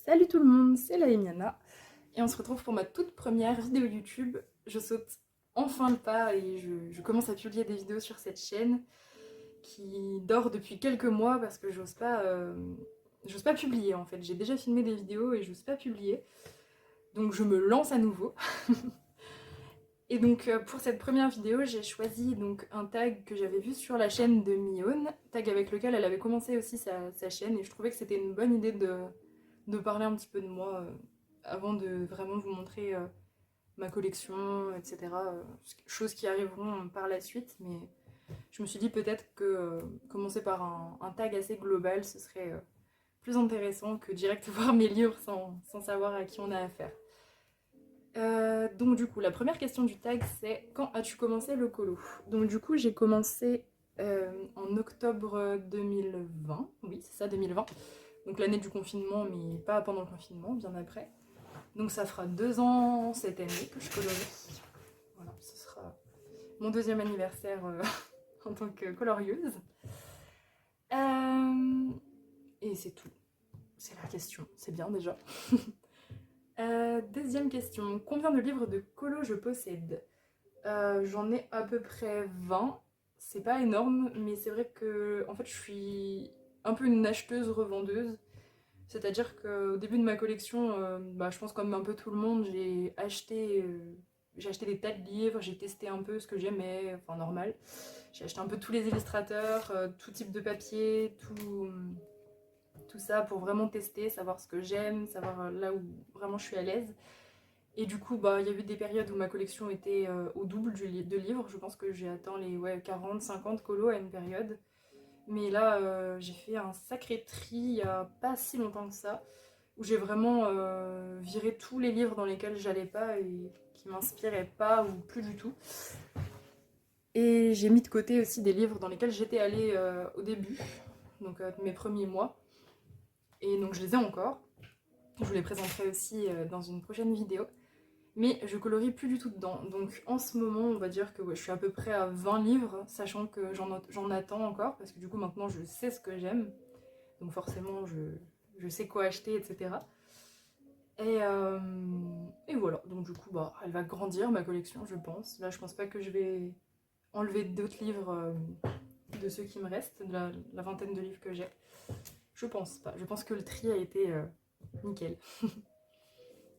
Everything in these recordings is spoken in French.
Salut tout le monde, c'est Laemiana et on se retrouve pour ma toute première vidéo YouTube. Je saute enfin le pas et je commence à publier des vidéos sur cette chaîne qui dort depuis quelques mois parce que j'ose pas publier en fait. J'ai déjà filmé des vidéos et j'ose pas publier, donc je me lance à nouveau. Et donc pour cette première vidéo, j'ai choisi donc un tag que j'avais vu sur la chaîne de Mion, tag avec lequel elle avait commencé aussi sa chaîne, et je trouvais que c'était une bonne idée de parler un petit peu de moi avant de vraiment vous montrer ma collection, etc. Choses qui arriveront par la suite, mais je me suis dit peut-être que commencer par un tag assez global, ce serait plus intéressant que direct voir mes livres sans savoir à qui on a affaire. Donc du coup, la première question du tag, c'est quand as-tu commencé le colo? Donc du coup, j'ai commencé en octobre 2020, oui c'est ça, 2020, donc l'année du confinement, mais pas pendant le confinement, bien après. Donc ça fera 2 ans cette année que je colorie. Voilà, ce sera mon deuxième anniversaire en tant que colorieuse. Euh, et c'est tout. C'est la question. C'est bien déjà. Deuxième question. Combien de livres de colo je possède? J'en ai à peu près 20. C'est pas énorme, mais c'est vrai que en fait, je suis un peu une acheteuse-revendeuse. C'est-à-dire qu'au début de ma collection, je pense comme un peu tout le monde, j'ai acheté des tas de livres, j'ai testé un peu ce que j'aimais, enfin normal. J'ai acheté un peu tous les illustrateurs, tout type de papier, tout ça pour vraiment tester, savoir ce que j'aime, savoir là où vraiment je suis à l'aise. Et du coup, il y a eu des périodes où ma collection était au double de livres. Je pense que j'ai atteint les 40, 50 colos à une période. Mais là, j'ai fait un sacré tri il n'y a pas si longtemps que ça, où j'ai vraiment viré tous les livres dans lesquels j'allais pas et qui m'inspiraient pas ou plus du tout. Et j'ai mis de côté aussi des livres dans lesquels j'étais allée au début, donc mes premiers mois. Et donc je les ai encore. Je vous les présenterai aussi dans une prochaine vidéo. Mais je colorie plus du tout dedans. Donc en ce moment, on va dire que je suis à peu près à 20 livres, sachant que j'en attends encore, parce que du coup maintenant je sais ce que j'aime. Donc forcément je sais quoi acheter, etc. Et voilà, donc du coup elle va grandir ma collection je pense. Là je pense pas que je vais enlever d'autres livres de ceux qui me restent, de la vingtaine de livres que j'ai. Je pense pas, je pense que le tri a été nickel.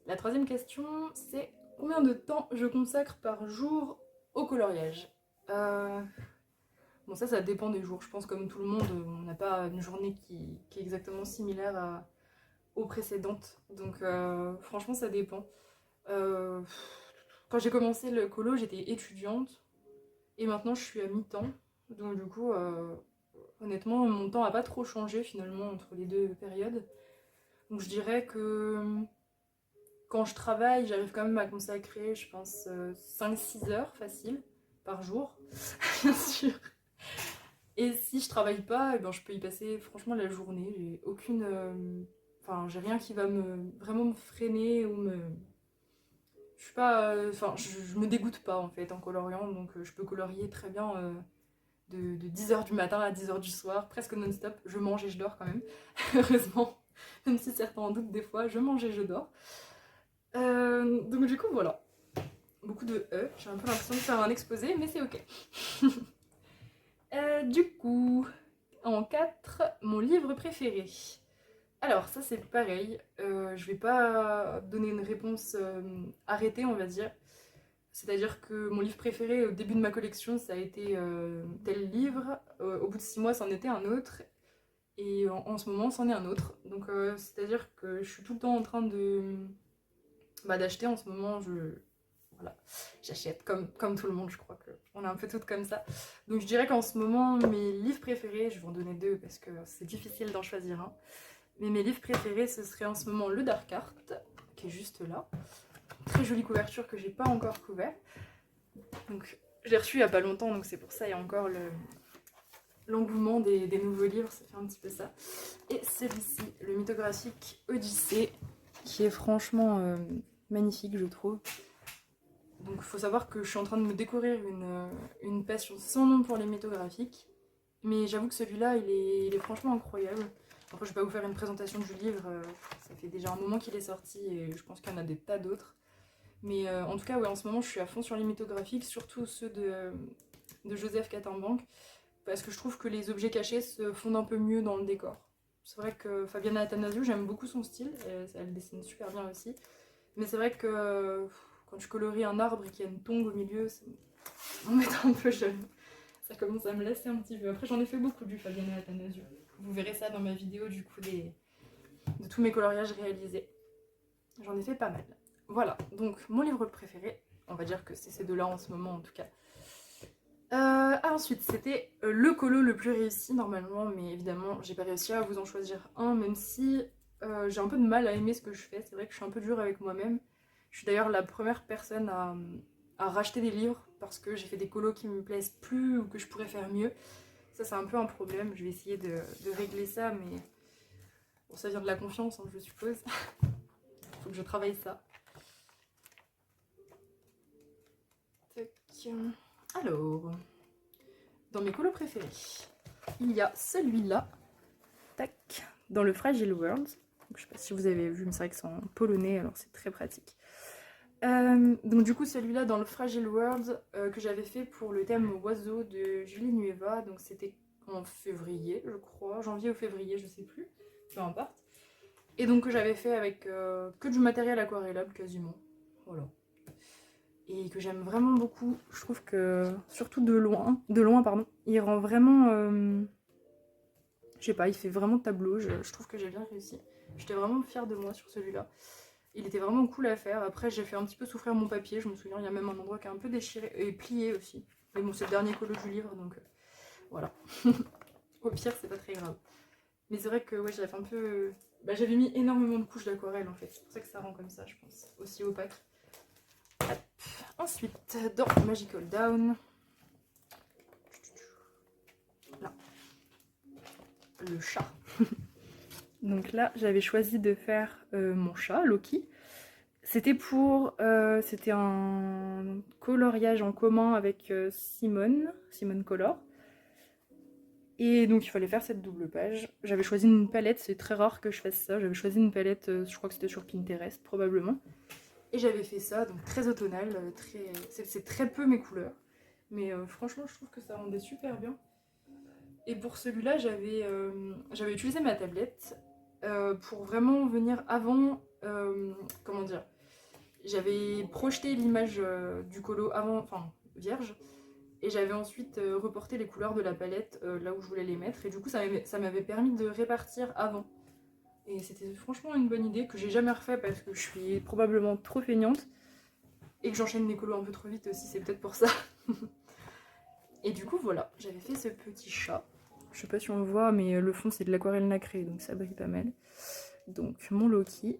La troisième question, c'est combien de temps je consacre par jour au coloriage? euh... Bon, ça dépend des jours. Je pense comme tout le monde, on n'a pas une journée qui est exactement similaire aux précédentes. Donc franchement, ça dépend. Euh... Quand j'ai commencé le colo, j'étais étudiante. Et maintenant, je suis à mi-temps. Donc du coup, honnêtement, mon temps n'a pas trop changé finalement entre les deux périodes. Donc je dirais que quand je travaille, j'arrive quand même à consacrer, je pense, 5-6 heures facile par jour, bien sûr. Et si je travaille pas, eh ben, je peux y passer franchement la journée. J'ai aucune. Enfin, j'ai rien qui va vraiment me freiner ou me. Je suis pas. Enfin, je me dégoûte pas en fait en coloriant, donc je peux colorier très bien de 10 heures du matin à 10 heures du soir, presque non-stop. Je mange et je dors quand même, heureusement. Même si certains en doutent des fois, je mange et je dors. Donc du coup, voilà. Beaucoup de E. J'ai un peu l'impression de faire un exposé, mais c'est ok. Du coup, en 4, mon livre préféré. Alors, ça c'est pareil. Je vais pas donner une réponse arrêtée, on va dire. C'est-à-dire que mon livre préféré au début de ma collection, ça a été tel livre. Au bout de 6 mois, c'en était un autre. Et en ce moment, c'en est un autre. Donc, c'est-à-dire que je suis tout le temps en train d'acheter en ce moment. Voilà, j'achète comme tout le monde, je crois qu'on est un peu toutes comme ça. Donc je dirais qu'en ce moment, mes livres préférés, je vais en donner deux parce que c'est difficile d'en choisir un, mais mes livres préférés, ce serait en ce moment le Dark Art, qui est juste là. Très jolie couverture que j'ai pas encore couvert. Donc je l'ai reçu il y a pas longtemps, donc c'est pour ça il y a encore l'engouement des nouveaux livres, ça fait un petit peu ça. Et celui-ci, le mythographique Odyssée, qui est franchement magnifique, je trouve. Donc il faut savoir que je suis en train de me découvrir une passion sans nom pour les mythographiques. Mais j'avoue que celui-là, il est franchement incroyable. Après, je vais pas vous faire une présentation du livre, ça fait déjà un moment qu'il est sorti et je pense qu'il y en a des tas d'autres. Mais en tout cas, ouais, en ce moment, je suis à fond sur les mythographiques, surtout ceux de Joseph Catambanque, parce que je trouve que les objets cachés se fondent un peu mieux dans le décor. C'est vrai que Fabiana Attanasio, j'aime beaucoup son style, elle dessine super bien aussi. Mais c'est vrai que quand tu colories un arbre et qu'il y a une tongue au milieu, ça m'embête un peu jeune. Ça commence à me lasser un petit peu. Après, j'en ai fait beaucoup du Fabiana Attanasio. Vous verrez ça dans ma vidéo du coup de tous mes coloriages réalisés. J'en ai fait pas mal. Voilà, donc mon livre préféré, on va dire que c'est ces deux-là en ce moment en tout cas. Ensuite, c'était le colo le plus réussi normalement, mais évidemment, j'ai pas réussi à vous en choisir un, même si j'ai un peu de mal à aimer ce que je fais. C'est vrai que je suis un peu dure avec moi-même. Je suis d'ailleurs la première personne à racheter des livres parce que j'ai fait des colos qui me plaisent plus ou que je pourrais faire mieux. Ça, c'est un peu un problème. Je vais essayer de régler ça, mais bon, ça vient de la confiance, hein, je suppose. Faut que je travaille ça. Tac. Alors, dans mes colos préférés, il y a celui-là, tac, dans le Fragile World. Donc, je sais pas si vous avez vu, mais c'est vrai que c'est en polonais, alors c'est très pratique. Donc du coup, celui-là dans le Fragile World que j'avais fait pour le thème oiseau de Julie Nueva, donc c'était en février, je crois, janvier ou février, je sais plus, peu importe. Et donc que j'avais fait avec que du matériel aquarellable quasiment, voilà. Et que j'aime vraiment beaucoup. Je trouve que, surtout de loin pardon, il rend vraiment, je sais pas, il fait vraiment tableau. Je trouve que j'ai bien réussi. J'étais vraiment fière de moi sur celui-là. Il était vraiment cool à faire. Après, j'ai fait un petit peu souffrir mon papier. Je me souviens, il y a même un endroit qui est un peu déchiré et plié aussi. Mais bon, c'est le dernier colo du livre, donc voilà. Au pire, c'est pas très grave. Mais c'est vrai que ouais, j'avais un peu, bah, j'avais mis énormément de couches d'aquarelle en fait. C'est pour ça que ça rend comme ça, je pense, aussi opaque. Hop. Ensuite, dans Magical Down, là, le chat. Donc là, j'avais choisi de faire mon chat, Loki. C'était c'était un coloriage en commun avec Simone Color. Et donc il fallait faire cette double page. J'avais choisi une palette, c'est très rare que je fasse ça. J'avais choisi une palette, je crois que c'était sur Pinterest probablement. Et j'avais fait ça, donc très automnal, c'est très peu mes couleurs. Mais franchement, je trouve que ça rendait super bien. Et pour celui-là, j'avais utilisé ma tablette pour vraiment venir avant, comment dire, j'avais projeté l'image du colo avant, enfin vierge, et j'avais ensuite reporté les couleurs de la palette là où je voulais les mettre, et du coup ça m'avait permis de répartir avant. Et c'était franchement une bonne idée que j'ai jamais refait parce que je suis probablement trop feignante et que j'enchaîne les colos un peu trop vite aussi, c'est peut-être pour ça. Et du coup voilà, j'avais fait ce petit chat. Je sais pas si on le voit, mais le fond c'est de l'aquarelle nacrée, donc ça brille pas mal. Donc mon Loki.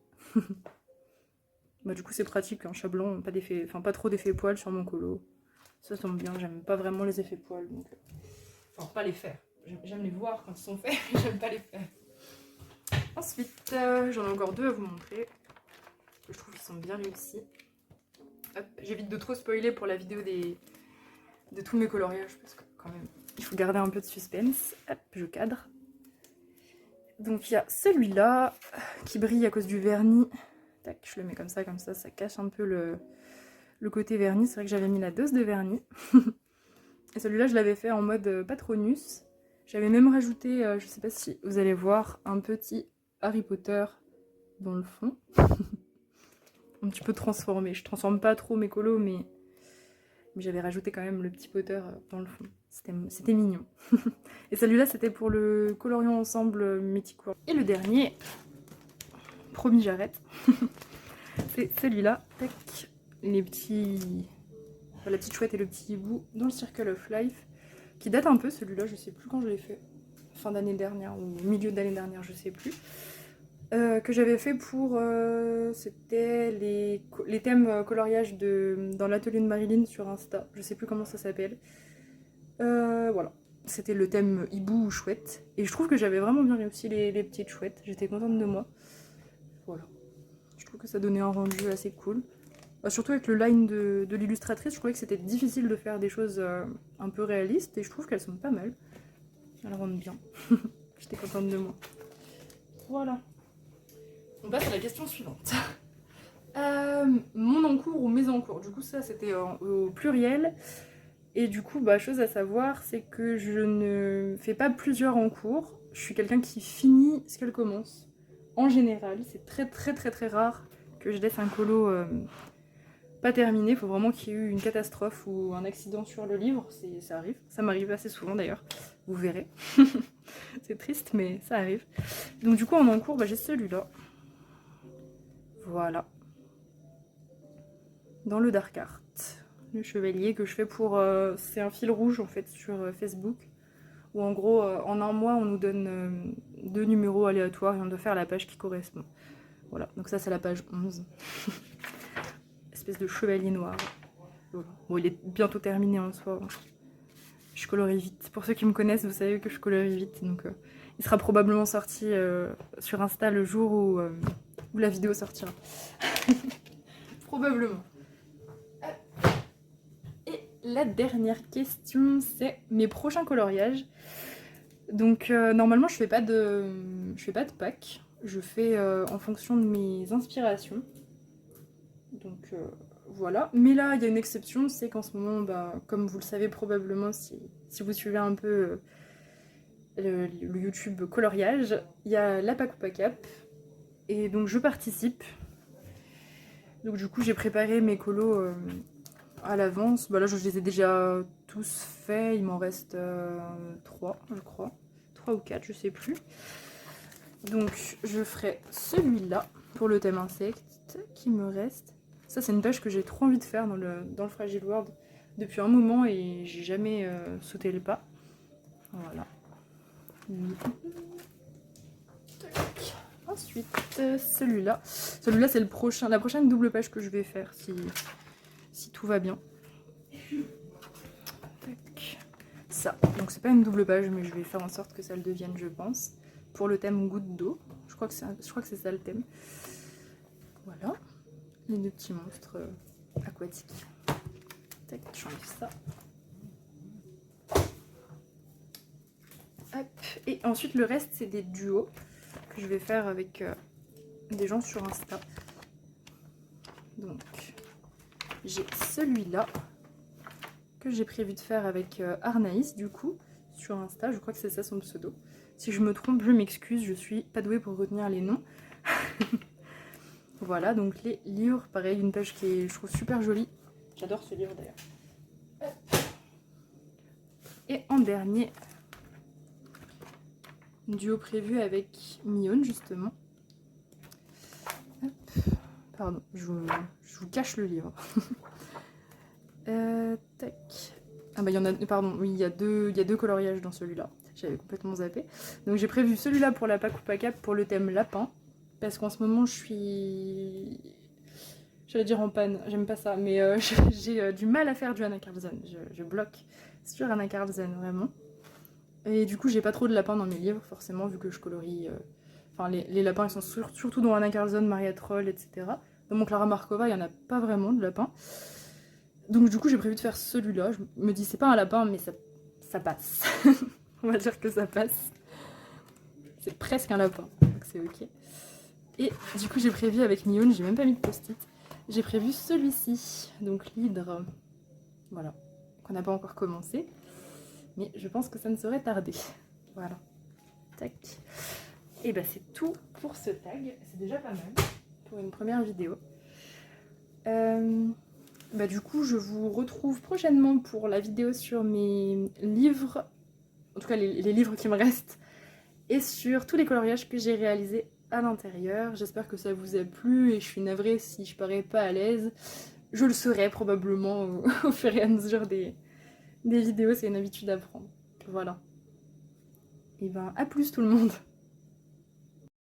Bah, du coup c'est pratique, un chat blanc, pas trop d'effets poils sur mon colo. Ça tombe bien, j'aime pas vraiment les effets poils, donc... Enfin, pas les faire. J'aime les voir quand ils sont faits, mais j'aime pas les faire. Ensuite, j'en ai encore deux à vous montrer. Que je trouve qu'ils sont bien réussis. Hop, j'évite de trop spoiler pour la vidéo de tous mes coloriages, parce que quand même, il faut garder un peu de suspense. Hop, je cadre. Donc il y a celui-là, qui brille à cause du vernis. Tac, je le mets comme ça, ça cache un peu le côté vernis. C'est vrai que j'avais mis la dose de vernis. Et celui-là, je l'avais fait en mode Patronus. J'avais même rajouté, je sais pas si vous allez voir, un petit Harry Potter dans le fond. Un petit peu transformé. Je transforme pas trop mes colos, mais j'avais rajouté quand même le petit Potter dans le fond. C'était mignon. Et celui-là, c'était pour le coloriant ensemble Mythic World. Et le dernier, promis j'arrête, c'est celui-là. Tac, la petite chouette et le petit hibou dans le Circle of Life, qui date un peu celui-là, je sais plus quand je l'ai fait. Fin d'année dernière ou milieu d'année dernière, je sais plus. Que j'avais fait pour... c'était les thèmes coloriage dans l'atelier de Marilyn sur Insta. Je sais plus comment ça s'appelle. Voilà. C'était le thème hibou ou chouette. Et je trouve que j'avais vraiment bien réussi les petites chouettes. J'étais contente de moi. Voilà. Je trouve que ça donnait un rendu assez cool. Surtout avec le line de l'illustratrice, je trouvais que c'était difficile de faire des choses un peu réalistes. Et je trouve qu'elles sont pas mal. Elles rendent bien. J'étais contente de moi. Voilà. On passe à la question suivante. Mon encours ou mes encours. Du coup, ça, c'était au pluriel. Et du coup, chose à savoir, c'est que je ne fais pas plusieurs encours. Je suis quelqu'un qui finit ce qu'elle commence. En général, c'est très très très très rare que je laisse un colo pas terminé. Il faut vraiment qu'il y ait eu une catastrophe ou un accident sur le livre. Ça arrive. Ça m'arrive assez souvent d'ailleurs. Vous verrez. C'est triste, mais ça arrive. Donc du coup, en encours, j'ai celui-là. Voilà. Dans le Dark Art. Le chevalier que je fais pour... c'est un fil rouge en fait sur Facebook. Où en gros, en un mois, on nous donne 2 numéros aléatoires et on doit faire la page qui correspond. Voilà, donc ça c'est la page 11. Espèce de chevalier noir. Voilà. Bon, il est bientôt terminé en soi. Je colorie vite. Pour ceux qui me connaissent, vous savez que je colorie vite. Donc il sera probablement sorti sur Insta le jour où la vidéo sortira. Probablement. Et la dernière question, c'est mes prochains coloriages. Donc normalement je fais pas de pack. Je fais en fonction de mes inspirations. Donc voilà. Mais là, il y a une exception, c'est qu'en ce moment, comme vous le savez probablement si vous suivez un peu le YouTube coloriage, il y a la Pack ou Pack Up. Et donc je participe. Donc du coup, j'ai préparé mes colos à l'avance. Là, je les ai déjà tous faits. Il m'en reste 3, je crois. 3 ou 4, je sais plus. Donc je ferai celui-là pour le thème insecte qui me reste. Ça, c'est une page que j'ai trop envie de faire dans le Fragile World depuis un moment et j'ai jamais sauté le pas. Voilà. Ensuite, celui-là. Celui-là, c'est la prochaine double page que je vais faire si tout va bien. Tac. Ça. Donc c'est pas une double page, mais je vais faire en sorte que ça le devienne, je pense. Pour le thème goutte d'eau. Je crois que c'est ça le thème. Voilà. Les 2 petits monstres aquatiques. Tac, j'enlève ça. Hop. Et ensuite, le reste, c'est des duos que je vais faire avec des gens sur Insta. Donc, j'ai celui-là que j'ai prévu de faire avec Arnaïs, du coup, sur Insta. Je crois que c'est ça son pseudo. Si je me trompe, je m'excuse, je suis pas douée pour retenir les noms. Voilà, donc les livres, pareil, une page qui est, je trouve, super jolie. J'adore ce livre d'ailleurs. Et en dernier, duo prévu avec Mion, justement. Hop. Pardon, je vous cache le livre. Tac. Ah il y en a, pardon, oui, il y a deux coloriages dans celui-là. J'avais complètement zappé. Donc j'ai prévu celui-là pour la Pack ou Pack Up pour le thème lapin. Parce qu'en ce moment, je suis... J'allais dire en panne, j'aime pas ça. Mais j'ai du mal à faire du Anna Carlson. Je bloque sur Anna Carlson, vraiment. Et du coup, j'ai pas trop de lapins dans mes livres, forcément, vu que je colorie... Enfin, les lapins, ils sont surtout dans Anna Carlson, Maria Troll, etc. Dans mon Clara Markova, il y en a pas vraiment de lapins. Donc du coup, j'ai prévu de faire celui-là. Je me dis, c'est pas un lapin, mais ça passe. On va dire que ça passe. C'est presque un lapin, donc c'est ok. Et du coup, j'ai prévu avec Mion, j'ai même pas mis de post-it, j'ai prévu celui-ci, donc l'hydre. Voilà, qu'on n'a pas encore commencé. Mais je pense que ça ne saurait tarder. Voilà. Tac. Et c'est tout pour ce tag. C'est déjà pas mal pour une première vidéo. Du coup, je vous retrouve prochainement pour la vidéo sur mes livres, en tout cas les livres qui me restent, et sur tous les coloriages que j'ai réalisés à l'intérieur. J'espère que ça vous a plu et je suis navrée si je parais pas à l'aise. Je le serai probablement au fur et à mesure des vidéos, c'est une habitude à prendre. Voilà. Et à plus tout le monde.